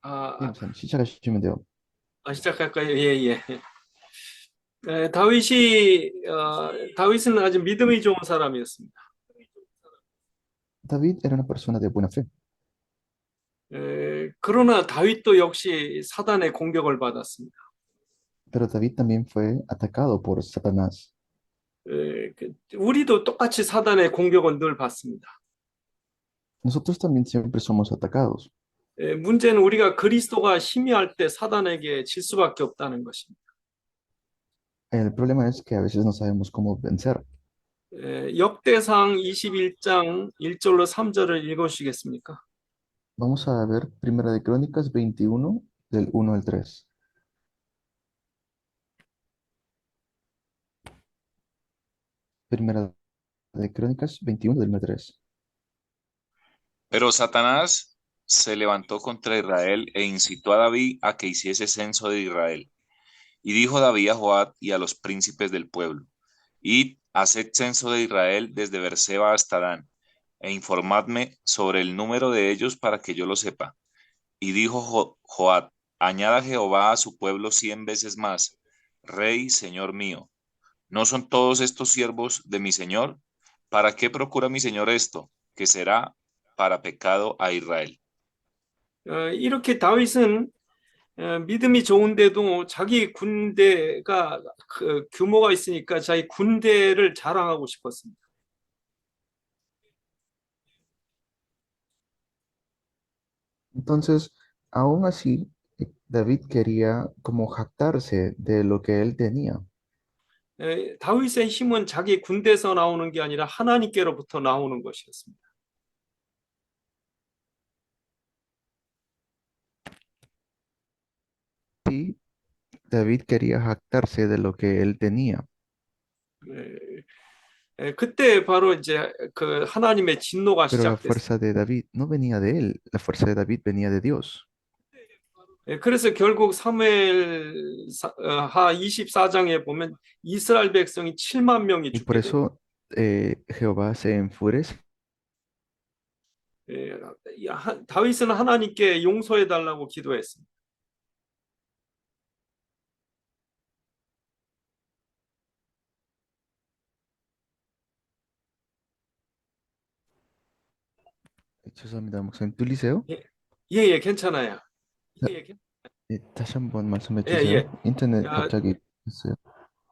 예, 아, 목사님 시작하시면 돼요. 시작할까요? 예, 예. 다윗은 아주 믿음이 좋은 사람이었습니다. David era una persona de buena fe, 그러나 다윗도 역시 사단의 공격을 받았습니다. pero David también fue atacado por Satanás. 우리도 똑같이 사단의 공격을 늘 받습니다. Nosotros también siempre somos atacados. 문제는 우리가 그리스도가 희미할 때 사단에게 질 수밖에 없다는 것입니다. El problema es que a veces no sabemos cómo vencer. 역대상 21장 1절로 3절을 읽으시겠습니까? Vamos a ver Primera de Crónicas 21 del 1 al 3. Primera de Crónicas 21 del 1 al 3. Pero Satanás se levantó contra Israel e incitó a David a que hiciese censo de Israel. Y dijo David a Joab y a los príncipes del pueblo: Id, haced censo de Israel desde Beerseba hasta Dan, e informadme sobre el número de ellos para que yo lo sepa. Y dijo Joab: Añada Jehová a su pueblo 100 veces más, Rey, Señor mío. ¿No son todos estos siervos de mi Señor? ¿Para qué procura mi Señor esto, que será para pecado a Israel? 이렇게 다윗은 믿음이 좋은데도 자기 군대가 규모가 있으니까 자기 군대를 자랑하고 싶었습니다. Entonces, aún así, David quería como jactarse de lo que él tenía. 다윗의 힘은 자기 군대에서 나오는 게 아니라 하나님께로부터 나오는 것이었습니다. Y David quería jactarse de lo que él tenía. 그때 바로 이제 그 하나님의 진노가 Pero la 시작됐습니다. fuerza de David no venía de él, la fuerza de David venía de Dios. 그래서 결국 사무엘 하 24장에 보면 이스라엘 백성이 7만 명이 Y por 죽게 됩니다. eso Jehová se enfurece. 다윗은 하나님께 용서해 달라고 기도했습니다. 죄송합니다, 목사님. 들리세요? 예, 예, 예, 괜찮아요. 다, 예, 다시 한번 말씀해 예, 주세요. 예. 인터넷 아, 갑자기 했어요.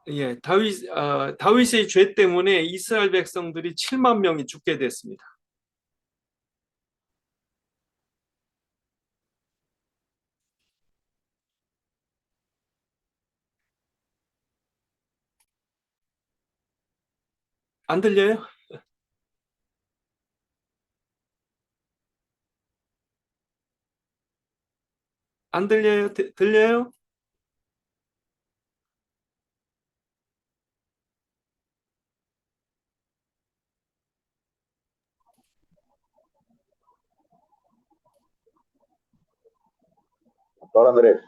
예, 다윗의 죄 때문에 이스라엘 백성들이 7만 명이 죽게 됐습니다. 안 들려요? 안 들려요? 들려요? Pastor Andrés,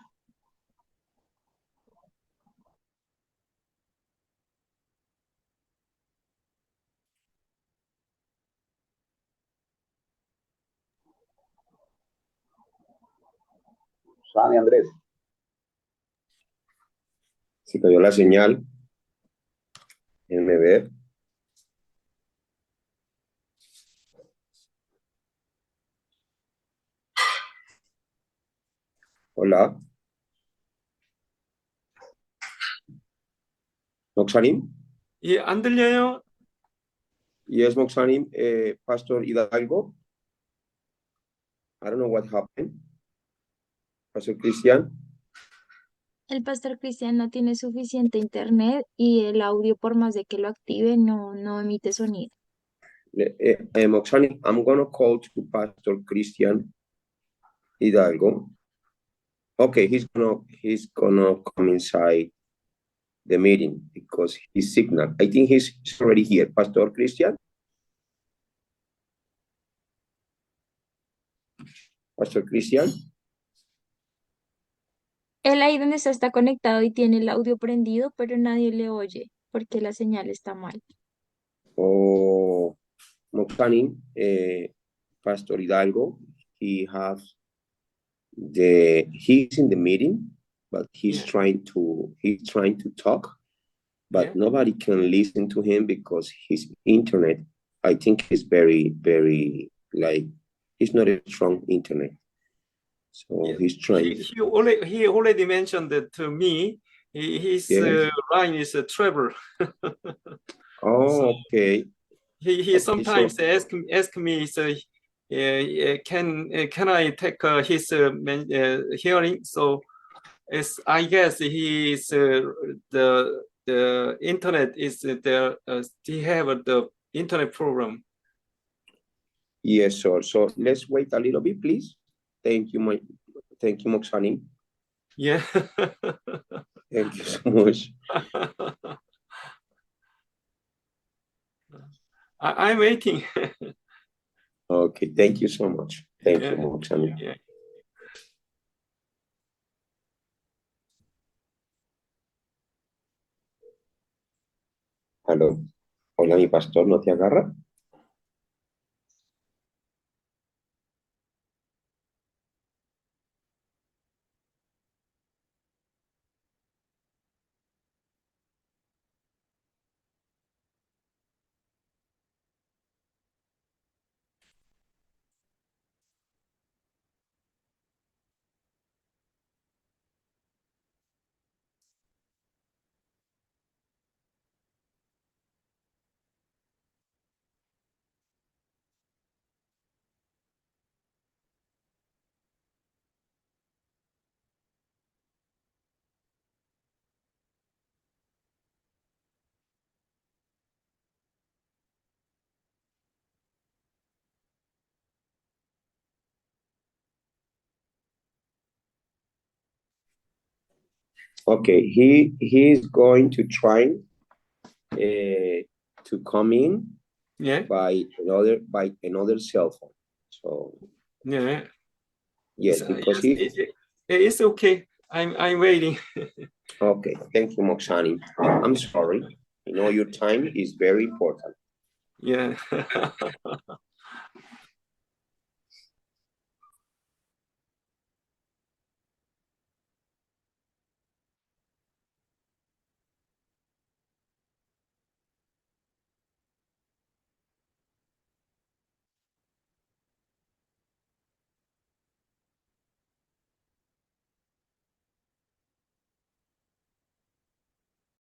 Sani Andrés, si cayó la señal, déjenme ver. Hola, Moxanim. 예, 안 들려요? Yes, Moxanim, Pastor Hidalgo. I don't know what happened. Pastor Cristian. El pastor Cristian no tiene suficiente internet y el audio, por más de que lo active, no emite sonido. Moxanim, I'm going to call to Pastor Cristian Hidalgo. Okay, he's gonna come inside the meeting because his signal. I think he's already here. Pastor Cristian. Pastor Cristian. Él ahí donde está conectado y tiene el audio prendido, pero nadie le oye porque la señal está mal. Oh, Moxanim, Pastor Hidalgo, he has he's in the meeting, but he's Yeah. trying to talk, but Yeah. nobody can listen to him because his internet, I think, is very, very, like, it's not a strong internet. So Yeah. he's trying. He already mentioned that to me. His Yes. line is a travel. Oh, okay. He Okay, sometimes so ask me, so can I take his hearing? So I guess he is the internet is there. He have the internet problem. yes, sir. So let's wait a little bit, please. Thank you, Moksani. Yeah. Thank you so much. I'm waiting. Okay, thank you so much. Thank you, Yeah. Moksani. Yeah. Aló. Hola, mi pastor, ¿no te agarra? Okay, he is going to try to come in Yeah. by another cell phone. So Yeah. yes, because he. It's okay. I'm waiting. Okay, thank you, Moksani. I'm sorry. I know your time is very important. Yeah.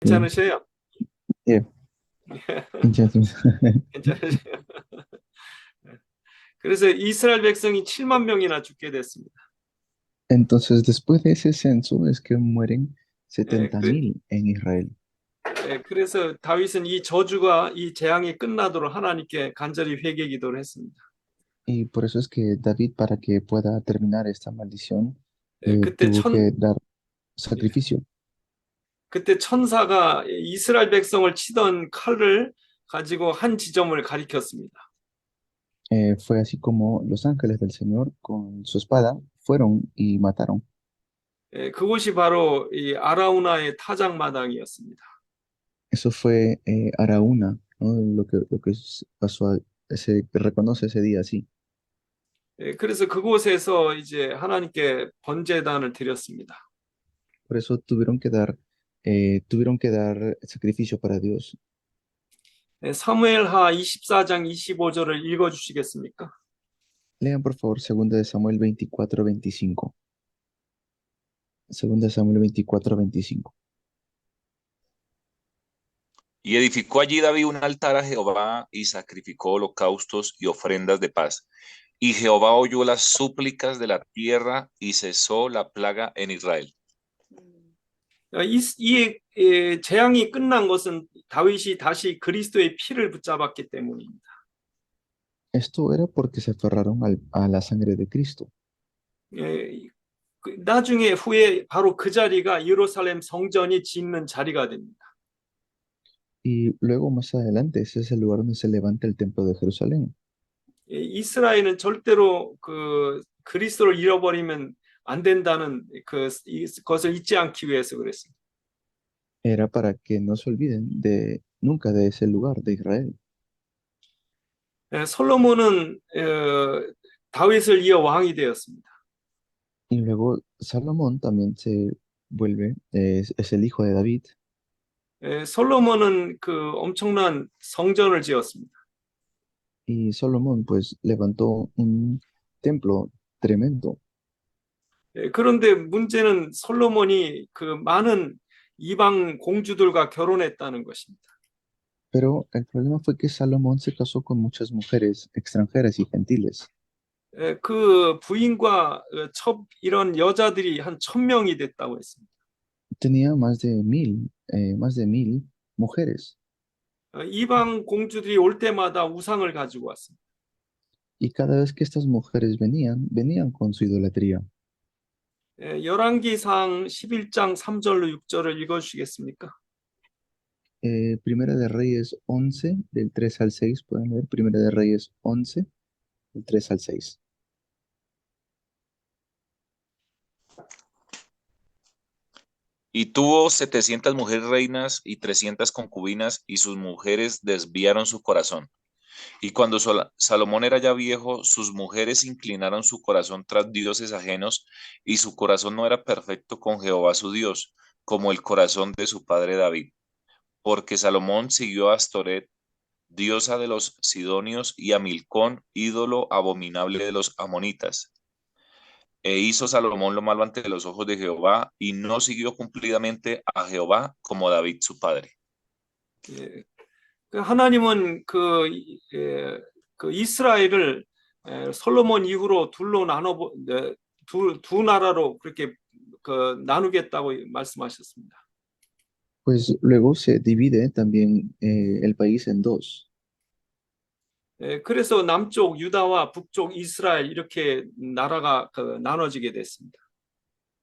괜찮으세요? 예, 괜찮습니다. 괜찮으세요? 그래서 이스라엘 백성이 7만 명이나 죽게 됐습니다. Entonces, después de ese censo es que mueren 예, 70,000 en Israel. 그래서 다윗은 이 저주가 이 재앙이 끝나도록 하나님께 간절히 회개 기도를 했습니다. Y por eso es que David, para que pueda terminar esta maldición, 그때 tuvo que dar sacrificio. 그때 천사가 이스라엘 백성을 치던 칼을 가지고 한 지점을 가리켰습니다. Fue así como los ángeles del Señor con su espada fueron y mataron. 그곳이 바로 이 아라우나의 타작마당이었습니다. Eso fue Araúna, ¿no? Lo que pasó, se reconoce ese día así. 그래서 그곳에서 이제 하나님께 번제단을 드렸습니다. Por eso tuvieron que dar sacrificio para Dios. 사무엘하 24장 25절을 읽어 주시겠습니까? Lean por favor 2 de Samuel 24-25. 2 de Samuel 24-25. Y edificó allí David un altar a Jehová y sacrificó holocaustos y ofrendas de paz. Y Jehová oyó las súplicas de la tierra y cesó la plaga en Israel. 이 재앙이 끝난 것은 다윗이 다시 그리스도의 피를 붙잡았기 때문입니다. Esto era porque se aferraron a la sangre de Cristo. 나중에 후에 바로 그 자리가 예루살렘 성전이 짓는 자리가 됩니다. Y luego más adelante ese es el lugar donde se levanta el templo de Jerusalén. 이스라엘은 절대로 그리스도를 잃어버리면 안 된다는 그것을 잊지 않기 위해서 그랬습니다. Era para que no se olviden nunca de ese lugar de Israel. 솔로몬은 다윗을 이어 왕이 되었습니다. Y luego Salomón también se vuelve, es el hijo de David, 솔로몬은 그 엄청난 성전을 지었습니다. y Salomón pues levantó un templo tremendo. 그런데 문제는 솔로몬이 그 많은 이방 공주들과 결혼했다는 것입니다. Pero el problema fue que Salomón se casó con muchas mujeres extranjeras y gentiles. 그 부인과 이런 여자들이 한 1,000명이 됐다고 했습니다. Tenía más de 1000 mujeres. 이방 공주들이 올 때마다 우상을 가지고 왔습니다. Y cada vez que estas mujeres venían con su idolatría. 열왕기상 11장 3절로 6절을 읽어주시겠습니까? Primera de Reyes 11, del 3 al 6, pueden leer. Primera de Reyes 11, del 3 al 6. Y tuvo 700 mujeres reinas y 300 concubinas, y sus mujeres desviaron su corazón. Y cuando Salomón era ya viejo, sus mujeres inclinaron su corazón tras dioses ajenos, y su corazón no era perfecto con Jehová su Dios, como el corazón de su padre David. Porque Salomón siguió a Astoret, diosa de los sidonios, y a Milcón, ídolo abominable de los amonitas. E hizo Salomón lo malo ante los ojos de Jehová, y no siguió cumplidamente a Jehová como David su padre. 예, 하나님은 그 이스라엘을 솔로몬 이후로 두 나라로 그렇게 나누겠다고 말씀하셨습니다. Pues luego se divide también el país en dos. 그래서 남쪽 유다와 북쪽 이스라엘 이렇게 나라가 나눠지게 됐습니다.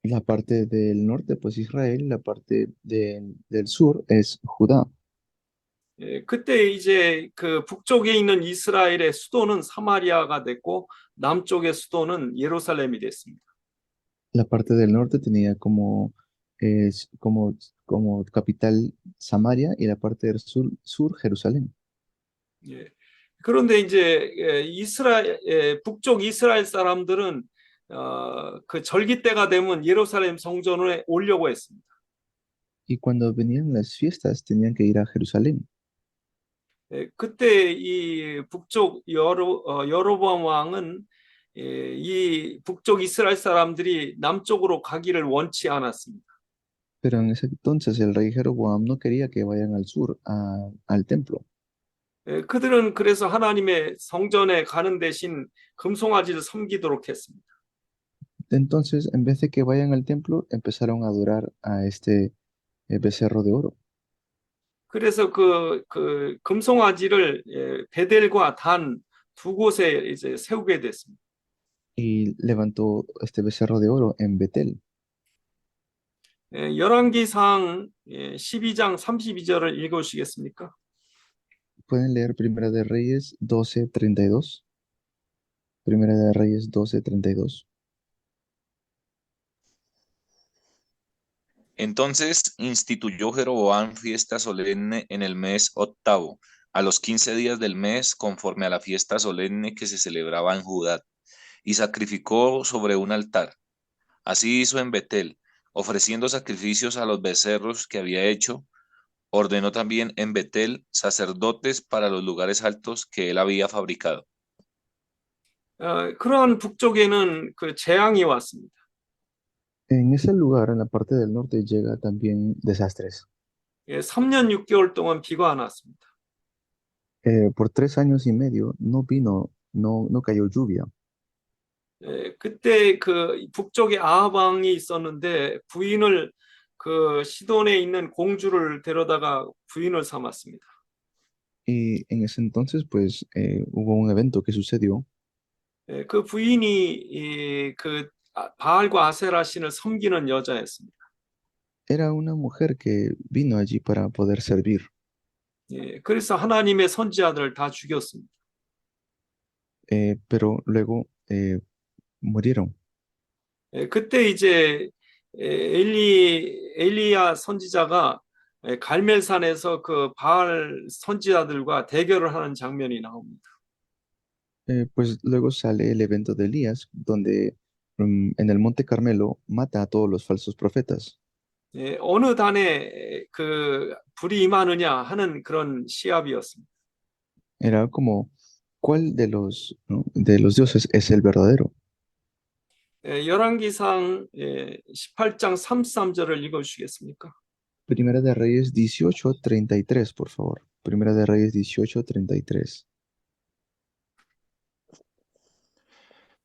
La parte del norte, pues Israel, la parte del sur es Judá. 그때 이제 그 북쪽에 있는 이스라엘의 수도는 사마리아가 됐고 남쪽의 수도는 예루살렘이 됐습니다. La parte del norte tenía como capital Samaria y la parte del sur Jerusalén. 예. 그런데 이제 북쪽 이스라엘 사람들은 그 절기 때가 되면 예루살렘 성전에 오려고 했습니다. Y cuando venían las fiestas tenían que ir a Jerusalén. 그때 이 북쪽 여로보암 왕은 이 북쪽 이스라엘 사람들이 남쪽으로 가기를 원치 않았습니다. Pero en ese entonces el rey Jeroboam no quería que vayan al sur, al templo. 그들은 그래서 하나님의 성전에 가는 대신 금송아지를 섬기도록 했습니다. Entonces, en vez de que vayan al templo, empezaron a adorar a este becerro de oro. 그래서 그 금송아지를 베델과 단 두 곳에 이제 세우게 됐습니다. Y levantó este becerro de oro en Betel. 열왕기상 12장 32절을 읽어주시겠습니까? Pueden leer Primera de Reyes 12:32. Primera de Reyes 12:32. Entonces instituyó Jeroboam fiesta solemne en el mes octavo, a los 15 días del mes, conforme a la fiesta solemne que se celebraba en Judá, y sacrificó sobre un altar. Así hizo en Betel, ofreciendo sacrificios a los becerros que había hecho. Ordenó también en Betel sacerdotes para los lugares altos que él había fabricado. 그러한 북쪽에는 그 재앙이 왔습니다. En ese lugar, en la parte del norte, llega también desastres. 3년 6개월 동안 비가 안 왔습니다. Por 3 años y medio no cayó lluvia. 그때 그 북쪽에 아합 왕이 있었는데 부인을 그 시돈에 있는 공주를 데려다가 부인을 삼았습니다. Y en ese entonces, pues, hubo un evento que sucedió. 그 부인이 그 바알과 아세라 신을 섬기는 여자였습니다. Era una mujer que vino allí para poder servir. 그래서 하나님의 선지자들을 다 죽였습니다. Pero luego murieron. 그때 이제 엘리야 선지자가 갈멜산에서 그 바알 선지자들과 대결을 하는 장면이 나옵니다. Pues luego sale el evento de Elías, donde en el Monte Carmelo, mata a todos los falsos profetas. 예, 어느 단에 그 불이 임하느냐 하는 그런 시합이었습니다. Era como, ¿cuál de los, ¿no? de los dioses es el verdadero? 예, 열왕기상 18장 33절을 읽어주시겠습니까? Primera de Reyes 18:33, por favor. Primera de Reyes 18:33.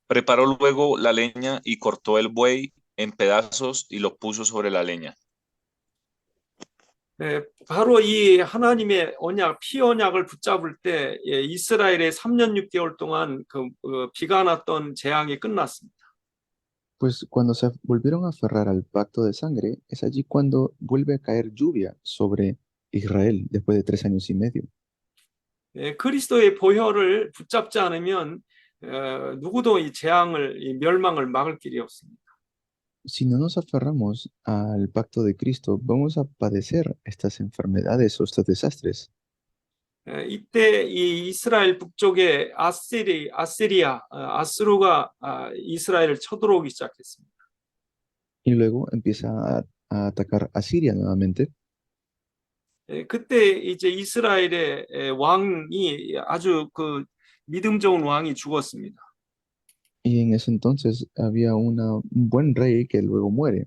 Preparó luego la leña y cortó el buey en pedazos y lo puso sobre la leña. 예, 바로 이 하나님의 언약, 피 언약을 붙잡을 때 예, 이스라엘의 3년 6개월 동안 비가 났던 재앙이 끝났습니다. Pues cuando se volvieron a aferrar al pacto de sangre, es allí cuando vuelve a caer lluvia sobre Israel después de 3 años y medio. 예, 그리스도의 보혈을 붙잡지 않으면 누구도 이 재앙을, 이 멸망을 막을 길이 없습니다. Si no nos aferramos al pacto de Cristo, vamos a padecer estas enfermedades o estos desastres. 이때 이 이스라엘 북쪽에 아시리아, 아수르가 이스라엘을 쳐들어오기 시작했습니다. Y luego empieza a atacar a Siria nuevamente. 그때 이제 이스라엘의 왕이 아주 그 믿음 좋은 왕이 죽었습니다. Y en ese entonces había un buen rey que luego muere.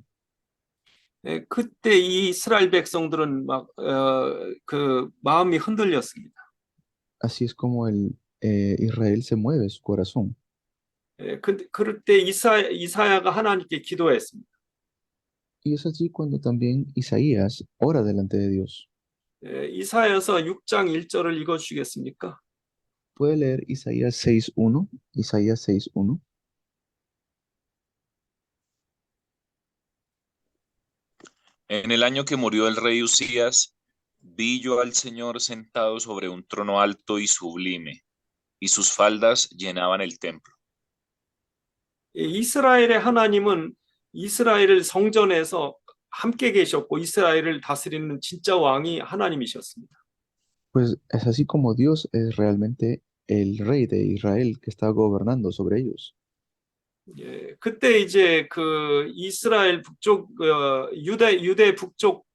그때 이 이스라엘 백성들은 막 그 마음이 흔들렸습니다. Así es como Israel se mueve su corazón. 그럴 때 이사야가 하나님께 기도했습니다. Y es allí cuando también Isaías ora delante de Dios. 이사야서 6장 1절을 읽어주시겠습니까? ¿Puede leer Isaías 6:1? Isaías 6:1. En el año que murió el rey Usías, vi yo al Señor sentado sobre un trono alto y sublime, y sus faldas llenaban el templo. 이스라엘의 하나님은 이스라엘을 성전에서 함께 계셨고 이스라엘을 다스리는 진짜 왕이 하나님이셨습니다. Pues es así como Dios es realmente el rey de Israel que está gobernando sobre ellos. 예, 그때 이제 그 이스라엘 북쪽 유대 북쪽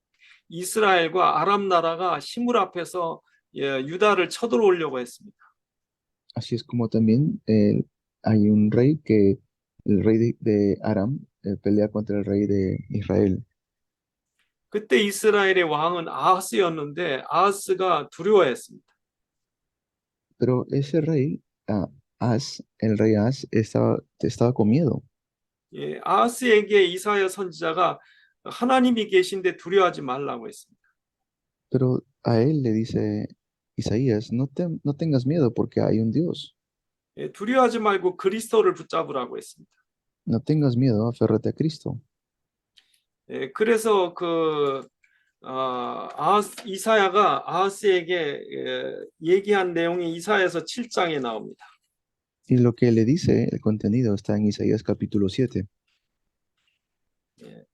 이스라엘과 아람 나라가 시물 앞에서 유다를 쳐들어오려고 했습니다. Así es como también hay un rey que el rey de Aram pelea contra el rey de Israel. 그때 이스라엘의 왕은 아하스였는데 아하스가 두려워했습니다. Pero ese rey, el rey As, estaba con miedo. 예, 아하스에게 이사야 선지자가 하나님이 계신데 두려워하지 말라고 했습니다. Pero a él le dice Isaías, no tengas miedo porque hay un Dios. 예, 두려워하지 말고 그리스도를 붙잡으라고 했습니다. No tengas miedo, aférrate a Cristo. 예, 그래서 이사야가 아하스에게 얘기한 내용이 이사야서 7장에 나옵니다. Y lo que le dice, el contenido está en Isaías capítulo 7. 예,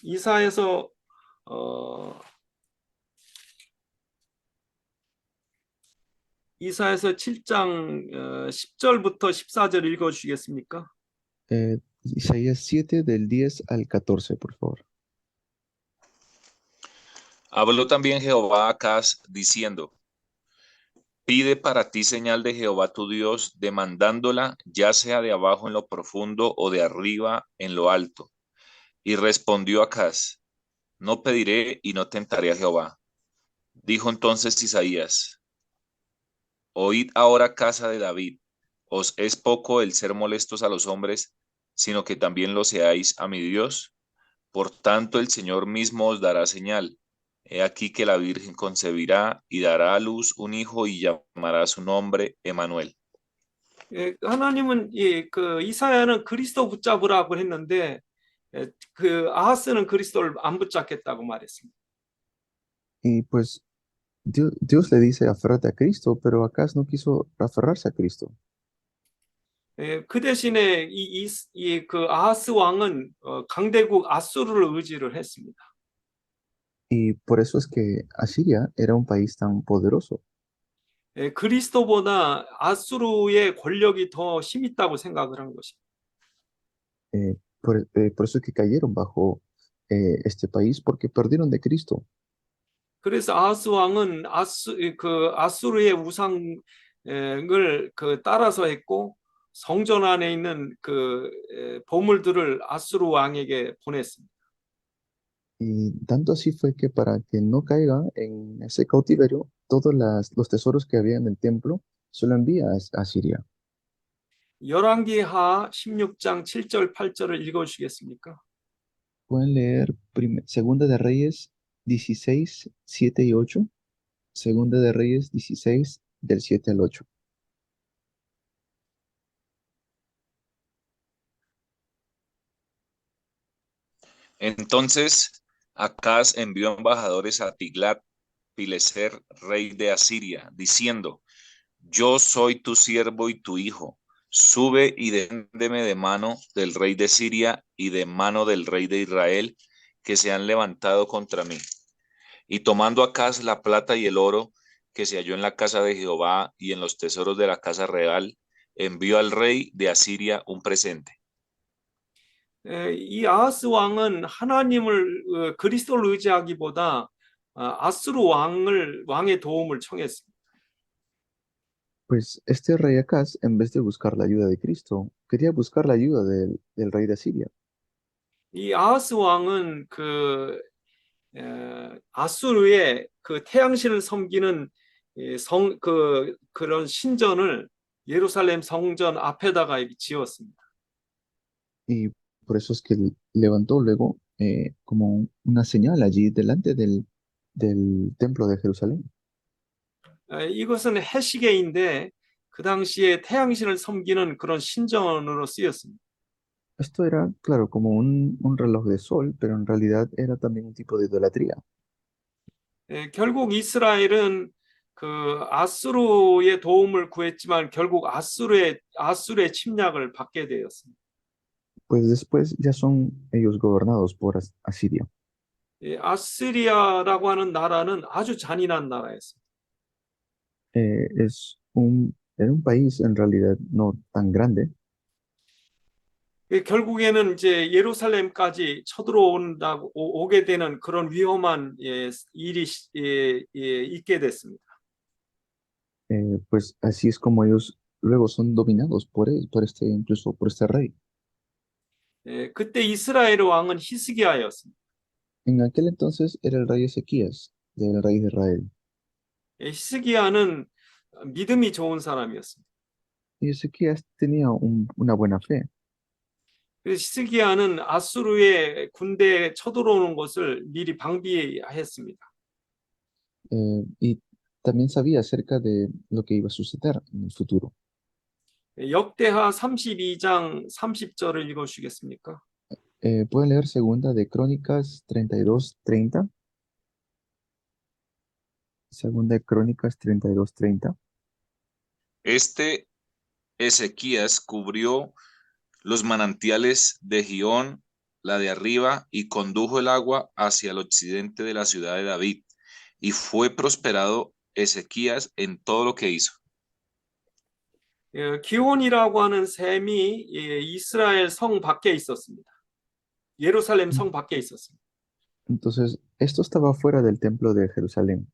이사야서 이사야서 7장 10절부터 14절 읽어주시겠습니까? Isaías 7 del 10 al 14, por favor. Habló también Jehová a Acaz, diciendo: Pide para ti señal de Jehová tu Dios, demandándola, ya sea de abajo en lo profundo o de arriba en lo alto. Y respondió Acaz: No pediré y no tentaré a Jehová. Dijo entonces Isaías: Oíd ahora, casa de David, ¿os es poco el ser molestos a los hombres, sino que también lo seáis a mi Dios? Por tanto, el Señor mismo os dará señal. He aquí que la Virgen concebirá y dará a luz un hijo y llamará su nombre Emmanuel. 예, 하나님은 그 이사야는 그리스도 붙잡으라고 했는데 그 아하스는 그리스도를 안 붙잡겠다고 말했습니다. Y pues Dios le dice, aférrate a Cristo, pero Acaz no quiso aferrarse a Cristo. 예, 그 대신에 그 아하스 왕은 강대국 아수르를 의지를 했습니다. Y por eso es que Asiria era un país tan poderoso. 예, 그리스도보다 아수르의 권력이 더 힘있다고 생각을 한 것입니다. por eso es que cayeron bajo este país, porque perdieron de Cristo. 그래서 아하스 왕은 아수르의 우상을 따라서 했고 성전 안에 있는 보물들을 아수르 왕에게 보냈습니다. Y tanto así fue que para que no caiga en ese cautiverio, todos los tesoros que había en el templo se lo envía a Siria. 열왕기하 16장 7절 8절을 읽어 주시겠습니까? Pueden leer Segunda de Reyes 16, 7 y 8. Segunda de Reyes 16, del 7 al 8. Entonces Acaz envió embajadores a Tiglat-Pileser, rey de Asiria, diciendo: Yo soy tu siervo y tu hijo. Sube y defiéndeme de mano del rey de Siria y de mano del rey de Israel, que se han levantado contra mí. Y tomando Acaz la plata y el oro que se halló en la casa de Jehová y en los tesoros de la casa real, envió al rey de Asiria un presente. 이 아하스 왕은 하나님을 그리스도를 의지하기보다 아수르 왕의 도움을 청했습니다. Pues este rey Acaz, en vez de buscar la ayuda de Cristo, quería buscar la ayuda del rey de Asiria. 이 아하스 왕은 아수르의 태양신을 섬기는 그런 신전을 예루살렘 성전 앞에다가 지었습니다. Y por eso es que levantó luego como una señal allí delante del templo de Jerusalén. 이것은 해시계인데 그 당시에 태양신을 섬기는 그런 신전으로 쓰였습니다. Esto era, claro, como un reloj de sol, pero en realidad era también un tipo de idolatría. 결국 이스라엘은 아수르의 도움을 구했지만 결국 아수르의 침략을 받게 되었습니다. Pues después ya son ellos gobernados por Asiria. 아시리아라고 하는 나라는 아주 잔인한 나라였습니다. Era un país en realidad no tan grande. 결국에는 이제 예루살렘까지 쳐들어온다고 오게 되는 그런 위험한 일이 있게 됐습니다. Pues así es como ellos luego son dominados incluso por este rey. 그때 이스라엘 왕은 히스기야였습니다. En aquel entonces era el rey Ezequías, del rey de Israel. 히스기야는 믿음이 좋은 사람이었습니다. Y Ezequías tenía una buena fe. 그래서 히스기야는 아수르의 군대에 쳐들어오는 것을 미리 방비했습니다. Y también sabía acerca de lo que iba a suceder en el futuro. 역대하 32장 30절을 읽어 주시겠습니까? ¿Pueden leer Segunda de Crónicas 32:30? Segunda de Crónicas 32:30. Este Ezequías cubrió los manantiales de Gihón, la de arriba, y condujo el agua hacia el occidente de la ciudad de David. Y fue prosperado Ezequías en todo lo que hizo. 기온이라고 하는 샘이 이스라엘 성 밖에 있었습니다. 예루살렘 성 밖에 있었습니다. Entonces, esto estaba fuera del templo de Jerusalén.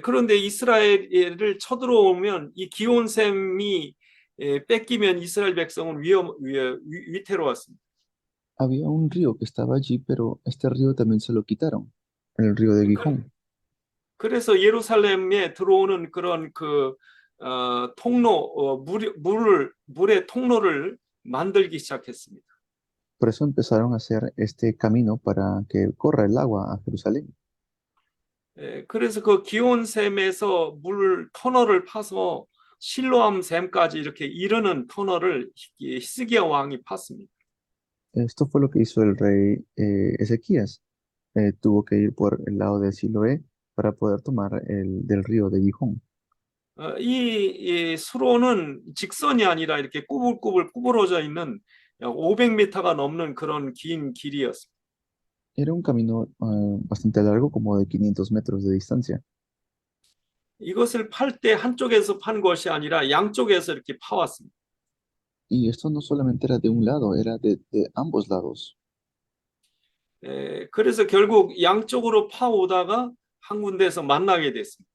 그런데 이스라엘을 쳐들어오면 이 기온샘이 뺏기면 이스라엘 백성은 위태로웠습니다. Había un río que estaba allí, pero este río también se lo quitaron, el río de Gijón. 그래서 예루살렘에 들어오는 그런 통로, 물의 통로를 만들기 시작했습니다. Por eso empezaron a hacer este camino para que corra el agua a Jerusalén. 그래서 그 기온샘에서 물 터널을 파서 실로암 샘까지 이렇게 이르는 터널을 히스기야 왕이 팠습니다. Esto fue lo que hizo el rey Ezequías. Tuvo que ir por el lado de Siloé para poder tomar del río de Gijón. 이 수로는 직선이 아니라 이렇게 꾸불꾸불 구부러져 있는 500m가 넘는 그런 긴 길이었습니다. Era un camino bastante largo, como de 500 metros de distancia. 이것을 팔 때 한쪽에서 판 것이 아니라 양쪽에서 이렇게 파왔습니다. Y esto no solamente era de un lado, era de ambos lados. 그래서 결국 양쪽으로 파오다가 한 군데에서 만나게 됐습니다.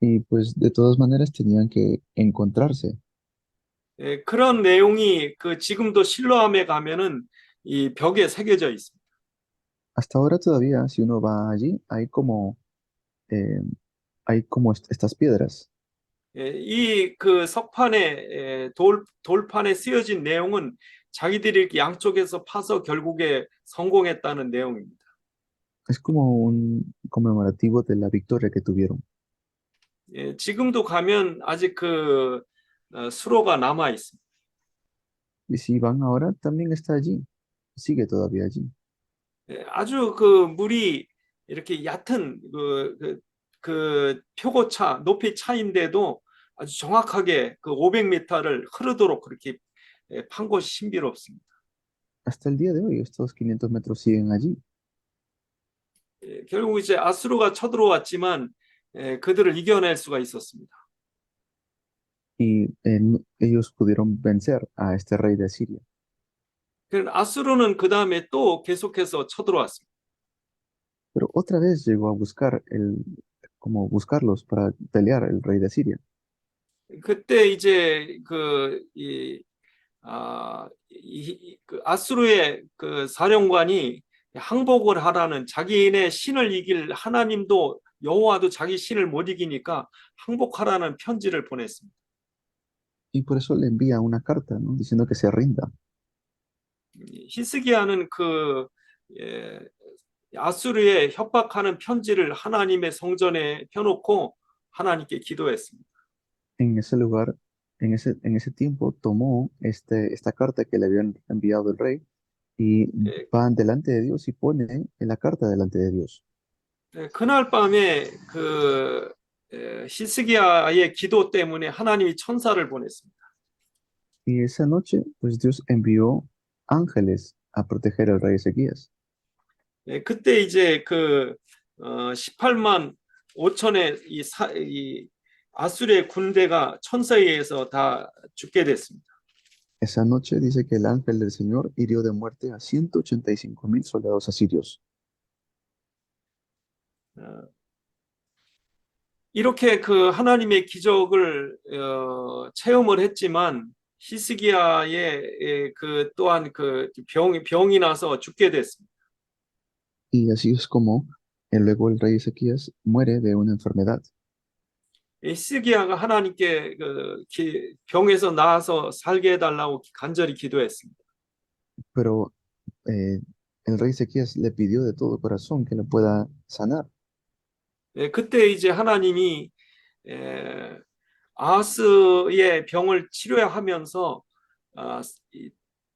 Y pues de todas maneras tenían que encontrarse. 그런 내용이 그 지금도 실로암에 가면은 이 벽에 새겨져 있습니다. Hasta ahora todavía, si uno va allí, eh, hay como estas piedras. 이 그 석판에 돌판에 쓰여진 내용은 자기들이 이렇게 양쪽에서 파서 결국에 성공했다는 내용입니다. Es como un conmemorativo de la victoria que tuvieron. 지금도 가면 아직 그 수로가 남아 있습니다. Y si van ahora, también está allí, sigue todavía allí. 아주 그 물이 이렇게 얕은 그 표고차 높이 차인데도 아주 정확하게 그 500m를 흐르도록 그렇게 판 곳이 신비롭습니다. Hasta el día de hoy, estos 500 metros siguen allí. 결국 이제 아수르가 쳐들어왔지만 그들을 이겨낼 수가 있었습니다. Y ellos pudieron vencer a este rey de Siria. 아수르는 그 다음에 또 계속해서 쳐들어왔습니다. Pero otra vez llegó a buscar como buscarlos para pelear el rey de Siria. 그때 이제 그 아수르의 그 사령관이 항복을 하라는 자기네 신을 이길 하나님도 여호와도 자기 신을 못 이기니까 항복하라는 편지를 보냈습니다. Y por eso le envía una carta, ¿no? Diciendo que se rinda. 히스기야는 아수르에 협박하는 편지를 하나님의 성전에 펴놓고 하나님께 기도했습니다. En ese lugar, en ese tiempo, tomó esta carta que le habían enviado el rey y van delante de Dios y pone la carta delante de Dios. 그날 밤에 히스기야의 기도 때문에 하나님이 천사를 보냈습니다. Y esa noche, pues Dios envió ángeles a proteger al rey Ezequías. 그때 이제 18만 5천의 이 아수르의 군대가 천사에 의해서 다 죽게 됐습니다. Esa noche dice que el ángel del Señor hirió de muerte a 185,000 soldados asirios. 이렇게 그 하나님의 기적을 체험을 했지만 히스기야의 또한 병이 나서 죽게 됐습니다. Y así es como luego el rey Ezequías muere de una enfermedad. 히스기야가 하나님께 병에서 나아서 살게 해달라고 간절히 기도했습니다. Pero el rey Ezequías le pidió de todo corazón que lo pueda sanar. 그때 이제 하나님이 아하스의 병을 치료하면서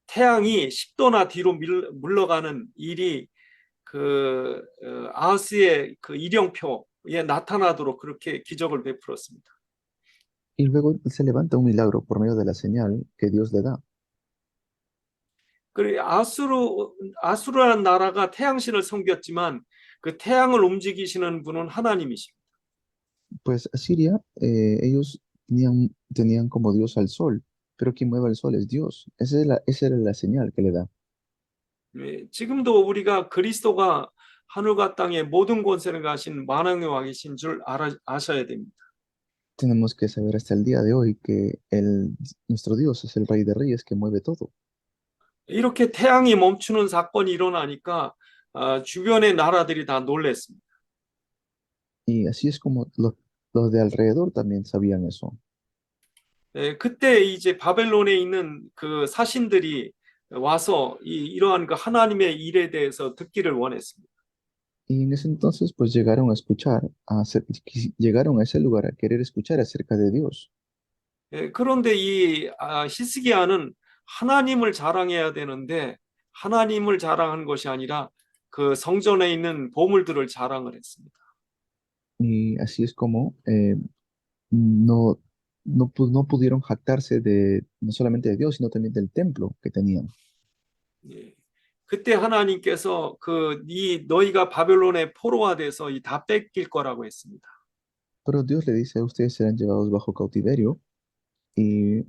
태양이 10도나 뒤로 물러가는 일이 아하스의 그 일령표에 나타나도록 그렇게 기적을 베풀었습니다. Y luego se levanta un milagro por medio de la señal que Dios le da. 그리고 아수르라는 나라가 태양신을 섬겼지만 그 태양을 움직이시는 분은 하나님이십니다. Pues Asiria, ellos tenían como Dios al sol, pero quien mueve el sol es Dios. Esa era la señal que le da. 지금도 우리가 그리스도가 하늘과 땅의 모든 권세를 가신 만왕의 왕이신 줄 아셔야 됩니다. Tenemos que saber hasta el día de hoy que nuestro Dios es el Rey de Reyes que mueve todo. 이렇게 태양이 멈추는 사건이 일어나니까 주변의 나라들이 다 놀랐습니다. Y así es como los de alrededor también sabían eso. 그때 이제 바벨론에 있는 그 사신들이 와서 이러한 그 하나님의 일에 대해서 듣기를 원했습니다. Y en ese entonces pues llegaron a ese lugar a querer escuchar acerca de Dios. 그런데 이 히스기야는 하나님을 자랑해야 되는데 하나님을 자랑한 것이 아니라 그 성전에 있는 보물들을 자랑을 했습니다. Y así es como no pudieron jactarse no solamente de Dios, sino también del templo que tenían. 그때 하나님께서 너희가 바벨론의 포로가 돼서 다 뺏길 거라고 했습니다. Pero Dios le dice a ustedes serán llevados bajo cautiverio y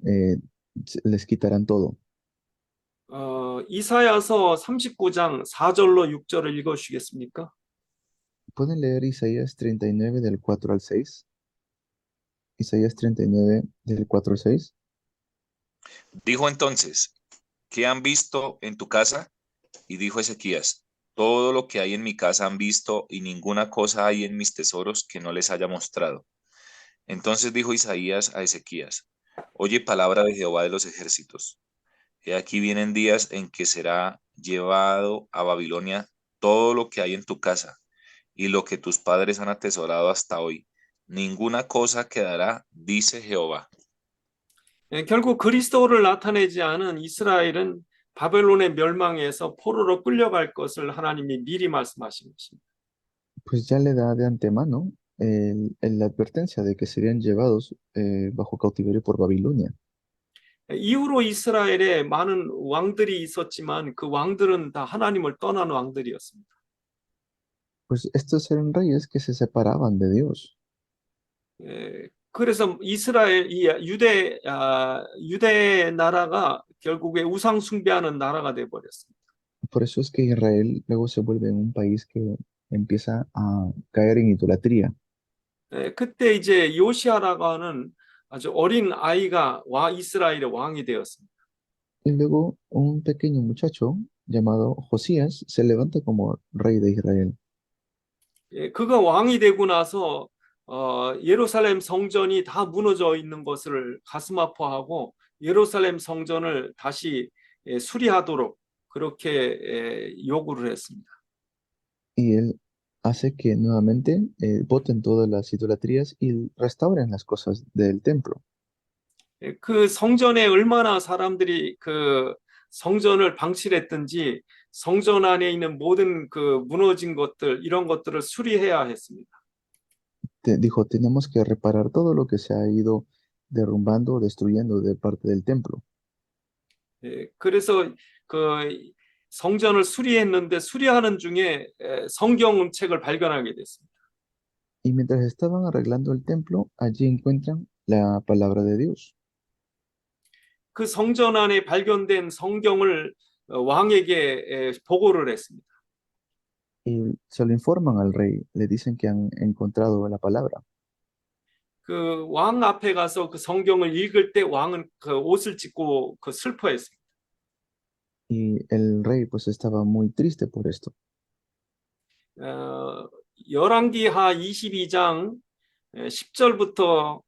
les quitarán todo. 이사야서 39장 4절로 6절을 읽어주시겠습니까? ¿Pueden leer Isaías 39 del 4 al 6? Isaías 39 del 4 al 6. Dijo entonces, ¿qué han visto en tu casa? Y dijo Ezequías, todo lo que hay en mi casa han visto y ninguna cosa hay en mis tesoros que no les haya mostrado. Entonces dijo Isaías a Ezequías, oye palabra de Jehová de los ejércitos. He aquí vienen días en que será llevado a Babilonia todo lo que hay en tu casa y lo que tus padres han atesorado hasta hoy. Ninguna cosa quedará, dice Jehová. 결국 그리스도를 나타내지 않은 이스라엘은 바벨론의 멸망에서 포로로 끌려갈 것을 하나님이 미리 말씀하신 것입니다. Pues ya le da de antemano la advertencia de que serían llevados bajo cautiverio por Babilonia. 이후로 이스라엘에 많은 왕들이 있었지만 그 왕들은 다 하나님을 떠난 왕들이었습니다. Pues estos eran reyes que se separaban de Dios. 그래서 이스라엘, 유대 나라가 결국에 우상 숭배하는 나라가 돼 버렸습니다. Por eso es que Israel luego se vuelve un país que empieza a caer en idolatría. 그때 이제 요시아라고 하는 아주 어린 아이가 이스라엘의 왕이 되었습니다. Y luego un pequeño muchacho llamado Josías se levanta como rey de Israel. 그가 왕이 되고 나서 예루살렘 성전이 다 무너져 있는 것을 가슴 아파하고 예루살렘 성전을 다시 수리하도록 그렇게 요구를 했습니다. Y él hace que nuevamente boten todas las idolatrías y restauren las cosas del templo. 그 성전에 얼마나 사람들이 그 성전을 방치했든지 성전 안에 있는 모든 그 무너진 것들 이런 것들을 수리해야 했습니다. Dijo, tenemos que reparar todo lo que se ha ido derrumbando o destruyendo de parte del templo. 그래서 그 성전을 수리했는데 수리하는 중에 성경책을 발견하게 됐습니다. Y mientras estaban arreglando el templo, allí encuentran la palabra de Dios. 그 성전 안에 발견된 성경을 왕에게 보고를 했습니다. Y se lo informan al rey, le dicen que han encontrado la palabra. 그 왕 앞에 가서 그 성경을 읽을 때 왕은 그 옷을 찢고 그 슬퍼했습니다. Y el rey pues estaba muy triste por esto. 열왕기하 22장 10절부터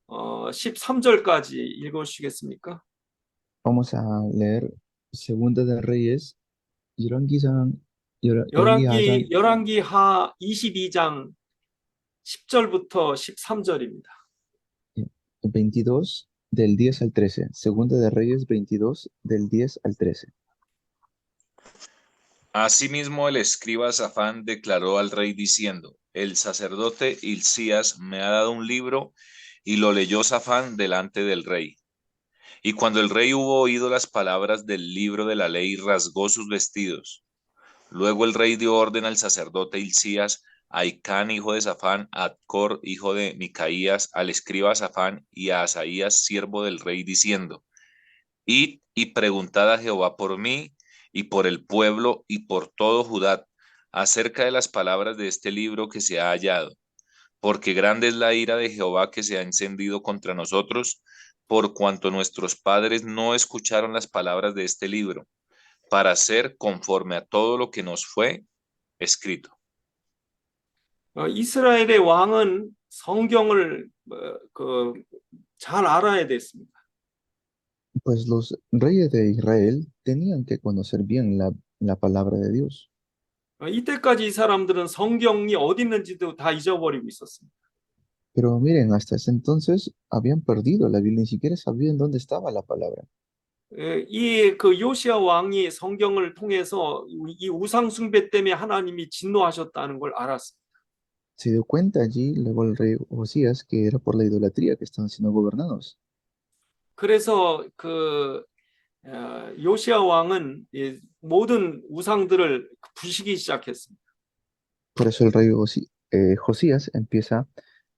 13절까지 읽어주시겠습니까? Vamos a leer Segunda de Reyes, 열왕기하상 열왕기하 22장 10절부터 13절입니다. 22 del 10 al 13. Segunda de Reyes 22 del 10 al 13. Asimismo el escriba Safán declaró al rey diciendo, el sacerdote Hilcías me ha dado un libro, y lo leyó Safán delante del rey. Y cuando el rey hubo oído las palabras del libro de la ley, rasgó sus vestidos. Luego el rey dio orden al sacerdote Hilcías, a Icán, hijo de Safán, a Acor, hijo de Micaías, al escriba Safán, y a Asaías, siervo del rey, diciendo, id y preguntad a Jehová por mí, y por el pueblo, y por todo Judá, acerca de las palabras de este libro que se ha hallado. Porque grande es la ira de Jehová que se ha encendido contra nosotros, por cuanto nuestros padres no escucharon las palabras de este libro, para hacer conforme a todo lo que nos fue escrito. 이스라엘의 왕은 성경을 잘 알아야 됐습니다. Pues los reyes de Israel tenían que conocer bien la palabra de Dios. 이때까지 이 사람들은 성경이 어디 있는지도 다 잊어버리고 있었습니다. Pero miren, hasta ese entonces habían perdido la Biblia, ni siquiera sabían dónde estaba la palabra. 그 요시아 왕이 성경을 통해서 이 우상 숭배 때문에 하나님이 진노하셨다는 걸 알았습니다. Se dio cuenta allí luego el rey Josías que era por la idolatría que estaban siendo gobernados. 그래서 요시아 왕은 모든 우상들을 부시기 시작했습니다. Por eso el rey Josías empieza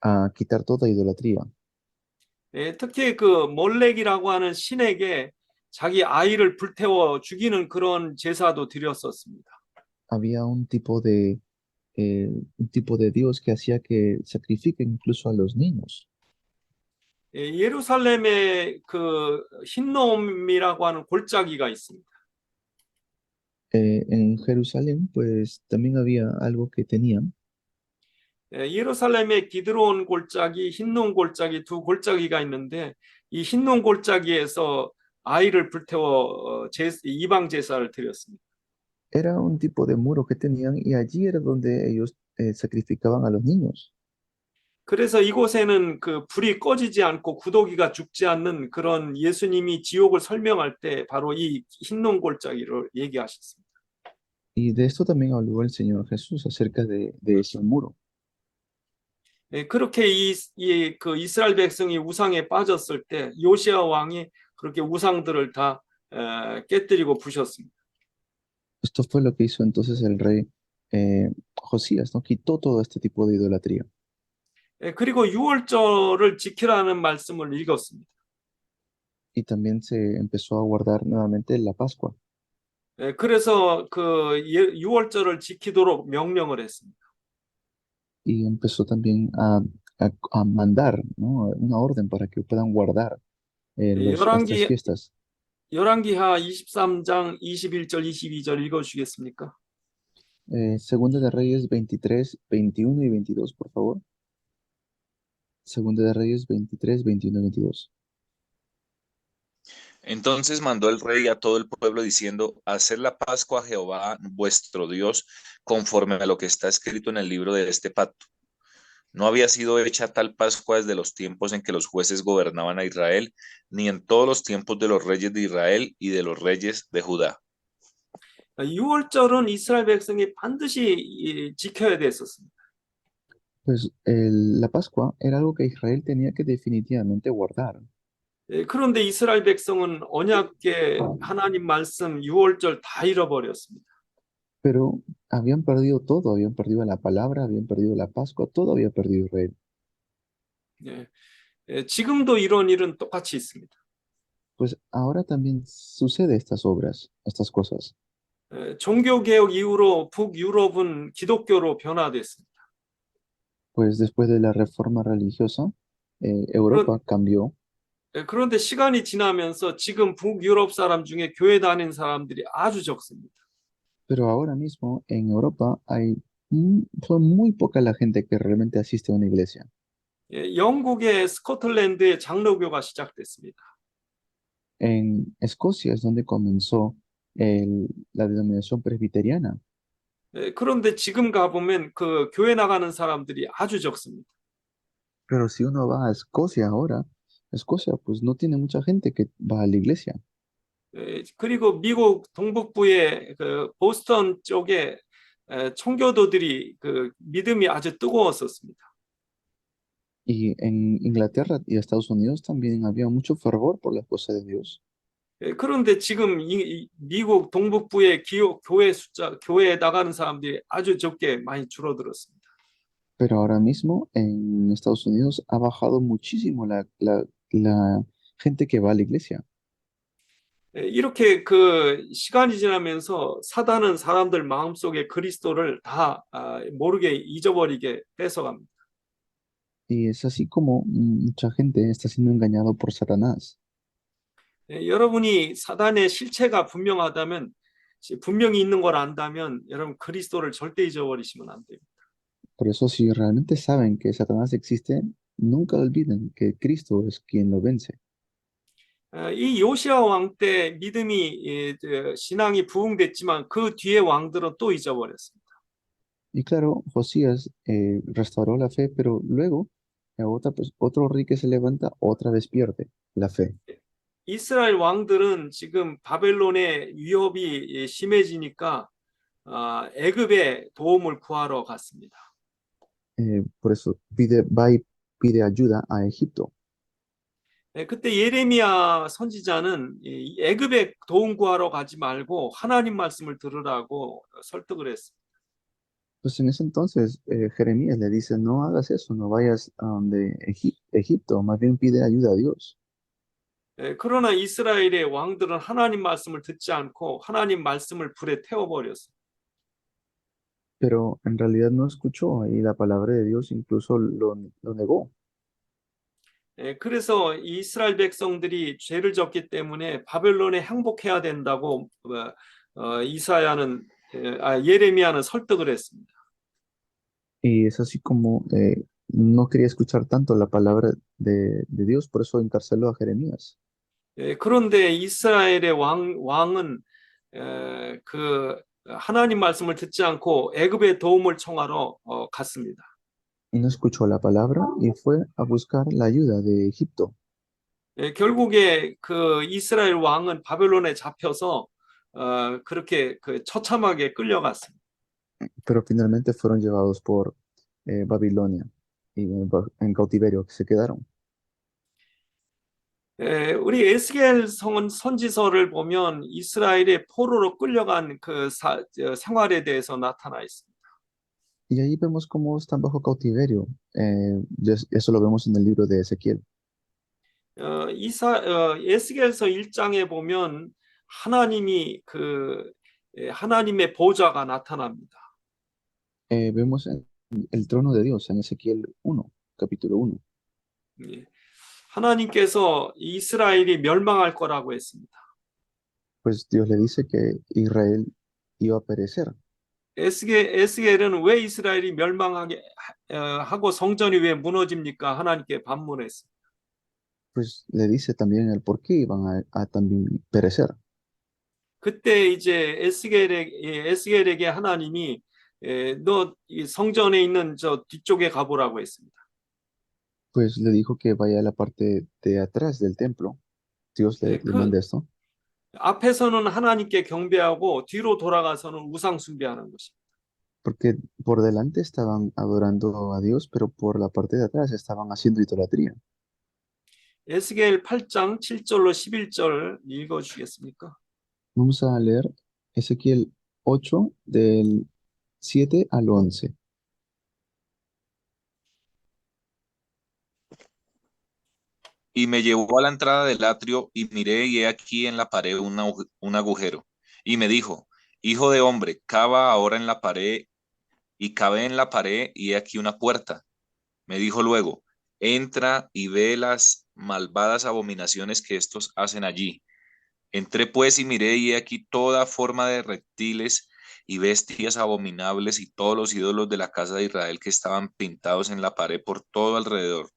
a quitar toda idolatría. 특히 그 몰렉이라고 하는 신에게 자기 아이를 불태워 죽이는 그런 제사도 드렸었습니다. Había un tipo de Dios que hacía que sacrifiquen incluso a los niños. 예루살렘에 그 흰놈이라고 하는 골짜기가 있습니다. En Jerusalén, pues también había algo que tenían. 예루살렘에 기드론 골짜기, 흰놈 골짜기 두 골짜기가 있는데 이 흰놈 골짜기에서 아이를 불태워 이방 제사를 드렸습니다. Era un tipo de muro que tenían y allí era donde ellos sacrificaban a los niños. 그래서 이곳에는 그 불이 꺼지지 않고 구더기가 죽지 않는 그런 예수님이 지옥을 설명할 때 바로 이 흰놈 골짜기를 얘기하셨습니다. Y de esto también habló el Señor Jesús acerca de ese muro. 그렇게 그 이스라엘 백성이 우상에 빠졌을 때 요시아 왕이 그렇게 우상들을 다 깨뜨리고 부셨습니다. Esto fue lo que hizo entonces el rey Josías, ¿no? Quitó todo este tipo de idolatría. 그리고 유월절을 지키라는 말씀을 읽었습니다. Y también se empezó a guardar nuevamente la Pascua. 그래서 그 유월절을 지키도록 명령을 했습니다. Y empezó también a mandar, ¿no? Una orden para que puedan guardar estas fiestas. 열왕기하 23장 21절 22절 읽어주시겠습니까? Segunda de Reyes 23, 21 y 22, por favor. Segunda de Reyes 23, 21 y 22. Entonces mandó el rey a todo el pueblo diciendo: haced la Pascua a Jehová vuestro Dios, conforme a lo que está escrito en el libro de este pacto. No había sido hecha tal Pascua desde los tiempos en que los jueces gobernaban a Israel, ni en todos los tiempos de los reyes de Israel y de los reyes de Judá. 유월절은 이스라엘 백성이 반드시 지켜야 됐었습니다. Pues la Pascua era algo que Israel tenía que definitivamente guardar. 그런데 이스라엘 백성은 언약궤 하나님 말씀 유월절 다 잃어버렸습니다. Pero habían perdido todo, habían perdido la palabra, habían perdido la Pascua, todo había perdido Israel. 지금도 이런 일은 똑같이 있습니다. Pues ahora también sucede estas obras, estas cosas. 종교개혁 이후로 북유럽은 기독교로 변화됐습니다. Pues después de la reforma religiosa, Europa cambió. 그런데 시간이 지나면서 지금 북유럽 사람 중에 교회 다니는 사람들이 아주 적습니다. Pero ahora mismo en Europa son muy poca la gente que realmente asiste a una iglesia. 영국의 스코틀랜드의 장로교가 시작됐습니다. En Escocia es donde comenzó la denominación presbiteriana. 그런데 지금 가보면 그 교회 나가는 사람들이 아주 적습니다. Pero si uno va a Escocia ahora, Escocia pues no tiene mucha gente que va a la iglesia. 그리고 미국 동북부의 그 보스턴 쪽에 청교도들이 그 믿음이 아주 뜨거웠었습니다. Y en Inglaterra y Estados Unidos también había mucho fervor por las cosas de Dios. 그런데 지금 미국 동북부의 교회에 나가는 사람들이 아주 적게 많이 줄어들었습니다. Pero ahora mismo en Estados Unidos ha bajado muchísimo la gente que va a la iglesia. 이렇게 그 시간이 지나면서 사단은 사람들 마음속에 그리스도를 다 모르게 잊어버리게 뺏어갑니다. Y es así como mucha gente está siendo engañado por Satanás. 여러분이 사단의 실체가 분명하다면, 분명히 있는 걸 안다면 여러분 그리스도를 절대 잊어버리시면 안 됩니다. Por eso si realmente saben que Satanás existe, nunca olviden que Cristo es quien lo vence. 이 요시아 왕 때 믿음이 신앙이 부흥됐지만 그 뒤에 왕들은 또 잊어버렸습니다. Y claro, Josías restauró la fe, pero luego otro rey que se levanta otra vez pierde la fe. 이스라엘 왕들은 지금 바벨론의 위협이 심해지니까 애굽에 도움을 구하러 갔습니다. Por eso va y pide ayuda a Egipto. 그때 예레미야 선지자는 애굽에 도움 구하러 가지 말고 하나님 말씀을 들으라고 설득을 했습니다. Pues en ese entonces Jeremías le dice, no hagas eso, no vayas a donde Egipto, más bien pide ayuda a Dios. 그러나 이스라엘의 왕들은 하나님 말씀을 듣지 않고 하나님 말씀을 불에 태워버렸어요. Pero en realidad no escuchó y la palabra de Dios incluso lo negó. 그래서 이스라엘 백성들이 죄를 졌기 때문에 바벨론에 항복해야 된다고 예레미야는 설득을 했습니다. Y es así como no quería escuchar tanto la palabra de Dios, por eso encarceló a Jeremías. 그런데 이스라엘의 왕은 그 하나님 말씀을 듣지 않고 애굽의 도움을 청하러 갔습니다. Y no escuchó la palabra y fue a buscar la ayuda de Egipto. 결국에 그 이스라엘 왕은 바벨론에 잡혀서 그렇게 그 처참하게 끌려갔습니다. Pero finalmente fueron llevados por Babilonia y en cautiverio se quedaron. 우리 에스겔 선지서를 보면 이스라엘의 포로로 끌려간 그 생활에 대해서 나타나 있습니다. Y ahí vemos cómo están bajo cautiverio. Eso lo vemos en el libro de Ezequiel. 에스겔서 1장에 보면 하나님이 하나님의 보좌가 나타납니다. Vemos el trono de Dios en Ezequiel 1, capítulo 1. 예. 하나님께서 이스라엘이 멸망할 거라고 했습니다. Pues Dios le dice que Israel iba a perecer. 에스겔은 왜 이스라엘이 멸망하게 하고 성전이 왜 무너집니까? 하나님께 반문했습니다. Pues le dice también el por qué iban a también perecer. 그때 이제 에스겔에게 하나님이 너 이 성전에 있는 저 뒤쪽에 가보라고 했습니다. Pues le dijo que vaya a la parte de atrás del templo. Dios le manda esto. 앞에서는 하나님께 경배하고 뒤로 돌아가서는 우상 숭배하는 것입니다. Porque por delante estaban adorando a Dios, pero por la parte de atrás estaban haciendo idolatría. 에스겔 8장 7절로 11절 읽어 주시겠습니까? Vamos a leer Ezequiel 8 del 7 al 11. Y me llevó a la entrada del atrio y miré y he aquí en la pared un agujero. Y me dijo, hijo de hombre, cava ahora en la pared y cavé en la pared y he aquí una puerta. Me dijo luego, entra y ve las malvadas abominaciones que estos hacen allí. Entré pues y miré y he aquí toda forma de reptiles y bestias abominables y todos los ídolos de la casa de Israel que estaban pintados en la pared por todo alrededor.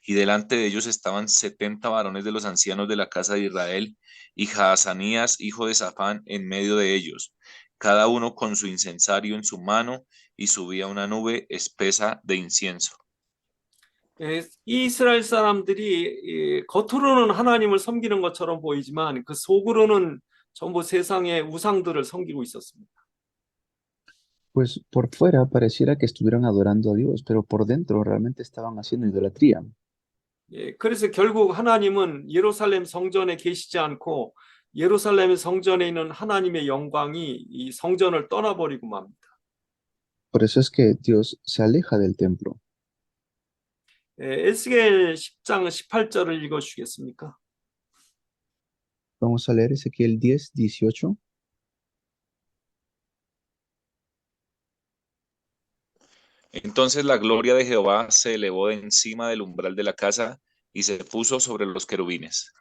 Y delante de ellos estaban 70 varones de los ancianos de la casa de Israel, y Jaazanías, hijo de Safán, en medio de ellos, cada uno con su incensario en su mano, y subía una nube espesa de incienso. 이스라엘 사람들이 겉으로는 하나님을 섬기는 것처럼 보이지만 그 속으로는 전부 세상의 우상들을 섬기고 있었습니다. Pues por fuera pareciera que estuvieran adorando a Dios, pero por dentro realmente estaban haciendo idolatría. 그래서 결국 하나님은 예루살렘 성전에 계시지 않고 예루살렘 성전에 있는 하나님의 영광이 이 성전을 떠나버리고 맙니다. Por eso es que Dios se aleja del templo. 에스겔 10장 18절을 읽어 주시겠습니까? Vamos a leer Ezequiel 10, 18. Entonces la gloria de Jehová se elevó de encima del umbral de la casa y se puso sobre los querubines.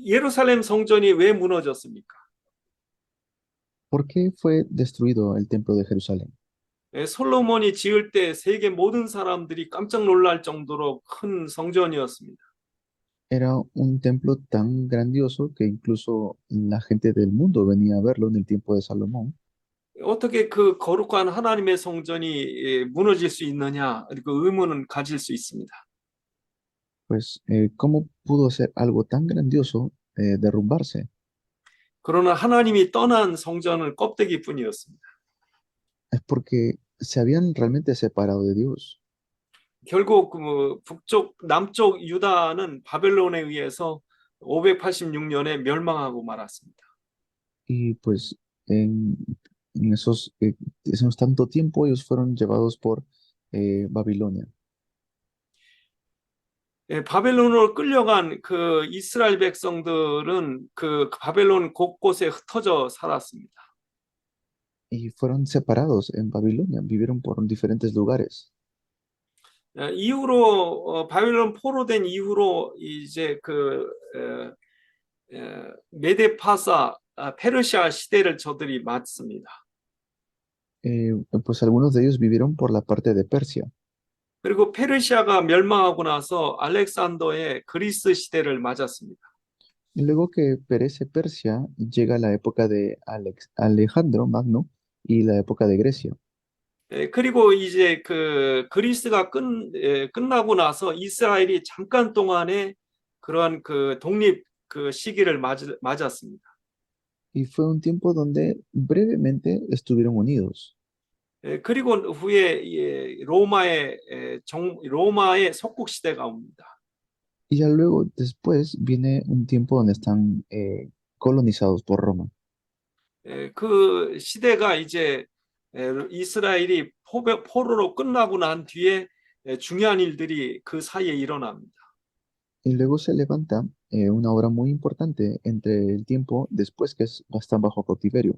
예루살렘 성전이 왜 무너졌습니까? ¿Por qué fue destruido el templo de Jerusalén? 솔로몬이 지을 때 세계 모든 사람들이 깜짝 놀랄 정도로 큰 성전이었습니다. Era un templo tan grandioso que incluso la gente del mundo venía a verlo en el tiempo de Salomón. 어떻게 그 거룩한 하나님의 성전이 무너질 수 있느냐? 그 의문은 가질 수 있습니다. Pues, ¿cómo pudo ser algo tan grandioso derrumbarse? 그러나 하나님이 떠난 성전은 껍데기뿐이었습니다. Es porque se habían realmente separado de Dios. 결국 그 남쪽 유다는 바벨론에 의해서 586년에 멸망하고 말았습니다. Y pues en esos tanto tiempo ellos fueron llevados por Babilonia. 바벨론으로 끌려간 그 이스라엘 백성들은 그 바벨론 곳곳에 흩어져 살았습니다. Y fueron separados en Babilonia, vivieron por diferentes lugares. 이후로 바벨론 포로된 이후로 이제 그 메데파사 페르시아 시대를 저들이 맞습니다. Pues algunos de ellos vivieron por la parte de Persia. 그리고 페르시아가 멸망하고 나서 알렉산더의 그리스 시대를 맞았습니다. Y luego que perece Persia, llega la época de Alejandro Magno y la época de Grecia. 그리고 이제 그 그리스가 끝나고 나서 이스라엘이 잠깐 동안에 그러한 그 독립 그 시기를 맞았습니다. Y fue un tiempo donde brevemente estuvieron unidos. 그리고 후에 로마의 속국 시대가 옵니다. Y ya luego, después, viene un tiempo donde están colonizados por Roma. 그 시대가 이제 이스라엘이 포로로 끝나고 난 뒤에 중요한 일들이 그 사이에 일어납니다. Y luego se levanta una obra muy importante entre el tiempo después que están bajo cautiverio.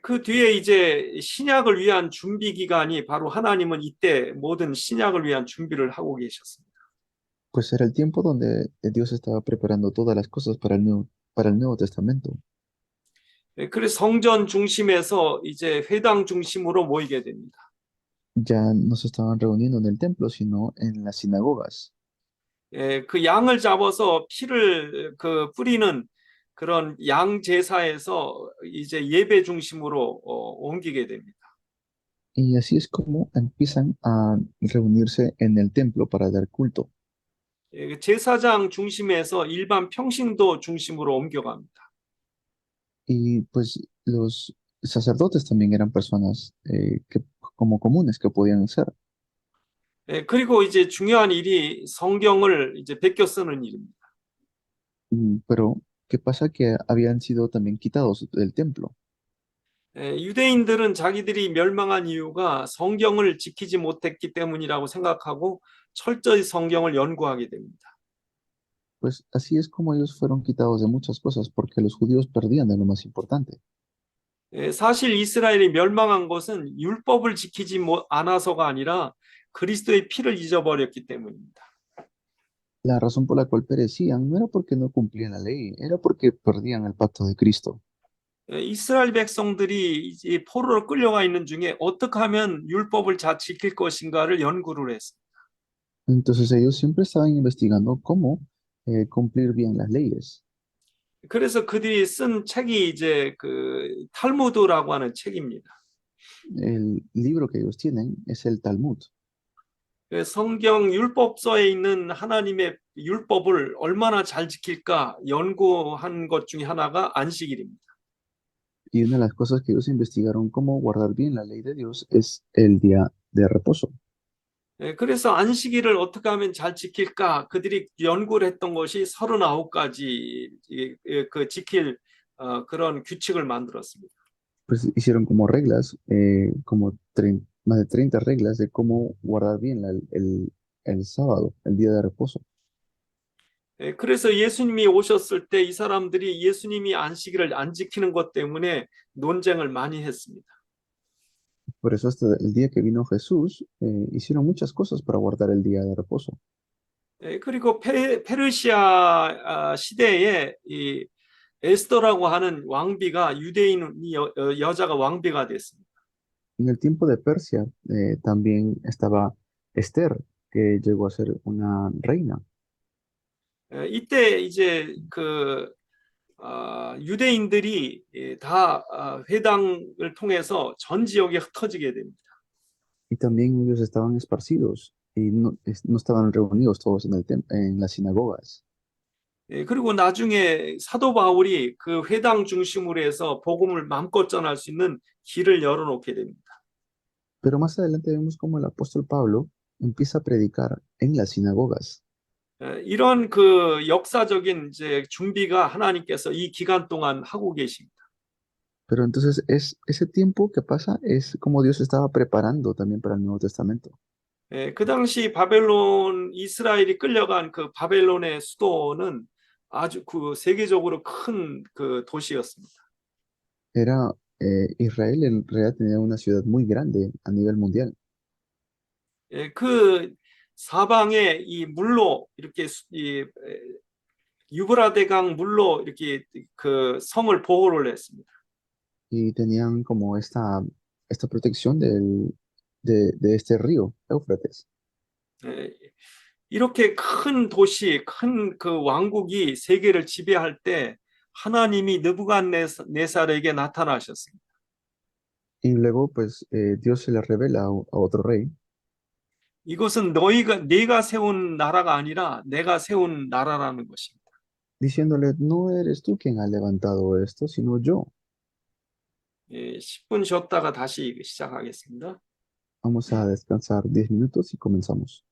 그 뒤에 이제 신약을 위한 준비 기간이 바로 하나님은 이때 모든 신약을 위한 준비를 하고 계셨습니다. Pues era el tiempo donde Dios estaba preparando todas las cosas para el Nuevo Testamento. 그래서 성전 중심에서 이제 회당 중심으로 모이게 됩니다. Ya no se estaban reuniendo en el templo, sino en las sinagogas. 그 양을 잡아서 피를 그 뿌리는 그런 양 제사에서 이제 예배 중심으로 옮기게 됩니다. Y así es como empiezan a reunirse en el templo para dar culto. 제사장 중심에서 일반 평신도 중심으로 옮겨갑니다. Y pues los sacerdotes también eran personas como comunes que podían ser. 그리고 이제 중요한 일이 성경을 이제 베껴 쓰는 일입니다. Pero, ¿qué pasa? Que habían sido también quitados del templo. 유대인들은 자기들이 멸망한 이유가 성경을 지키지 못했기 때문이라고 생각하고 철저히 성경을 연구하게 됩니다. Pues así es como ellos fueron quitados de muchas cosas, porque los judíos perdían de lo más importante. 사실 이스라엘이 멸망한 것은 율법을 지키지 않아서가 아니라 그리스도의 피를 잊어버렸기 때문입니다. La razón por la cual perecían no era porque no cumplían la ley, era porque perdían el pacto de Cristo. 이스라엘 백성들이 이제 포로로 끌려가 있는 중에 어떻게 하면 율법을 잘 지킬 것인가를 연구를 했습니다. Entonces ellos siempre estaban investigando cómo cumplir bien las leyes. 그래서 그들이 쓴 책이 이제 그 탈무드라고 하는 책입니다. El libro que ellos tienen es el Talmud. 성경 율법서에 있는 하나님의 율법을 얼마나 잘 지킬까 연구한 것 중에 하나가 안식일입니다. Y una de las cosas que ellos investigaron cómo guardar bien la ley de Dios es el día de reposo. 그래서 안식일을 어떻게 하면 잘 지킬까 그들이 연구를 했던 것이 39가지 그 지킬 그런 규칙을 만들었습니다. Pues hicieron como reglas, más de 30 reglas de cómo guardar bien el sábado, el día de reposo. 그래서 예수님이 오셨을 때 이 사람들이 예수님이 안식일을 안 지키는 것 때문에 논쟁을 많이 했습니다. Por eso hasta el día que vino Jesús, hicieron muchas cosas para guardar el día de reposo. 그리고 페르시아 시대에 이 에스더라고 하는 왕비가 유대인 여자가 왕비가 됐습니다. En el tiempo de Persia también estaba Esther, que llegó a ser una reina. 이때 이제 그 유대인들이 다 회당을 통해서 전 지역에 흩어지게 됩니다. Y también ellos estaban esparcidos y no estaban reunidos todos en las sinagogas. 그리고 나중에 사도 바울이 그 회당 중심으로 해서 복음을 마음껏 전할 수 있는 길을 열어놓게 됩니다. Pero más adelante vemos como el apóstol Pablo empieza a predicar en las sinagogas. 이런 그 역사적인 이제 준비가 하나님께서 이 기간 동안 하고 계십니다. Pero entonces ese tiempo que pasa es como Dios estaba preparando también para el Nuevo Testamento. 그 당시 바벨론, 이스라엘이 끌려간 그 바벨론의 수도는 아주 그 세계적으로 큰 그 도시였습니다. Era Israel en realidad tenía una ciudad muy grande a nivel mundial. 그 사방에 이 물로 이렇게 유브라데강 물로 이렇게 그 성을 보호를 했습니다. Y tenían como esta protección de este río, Éufrates. 이렇게 큰 도시, 큰 그 왕국이 세계를 지배할 때 하나님이 느부갓네살에게 나타나셨습니다. Y luego, pues, Dios se le revela a otro rey, 이것은 네가 세운 나라가 아니라 내가 세운 나라라는 것입니다. diciéndole, no eres tú quien ha levantado esto, sino yo. 10분 쉬었다가 다시 시작하겠습니다. Vamos a descansar 10 minutos y comenzamos.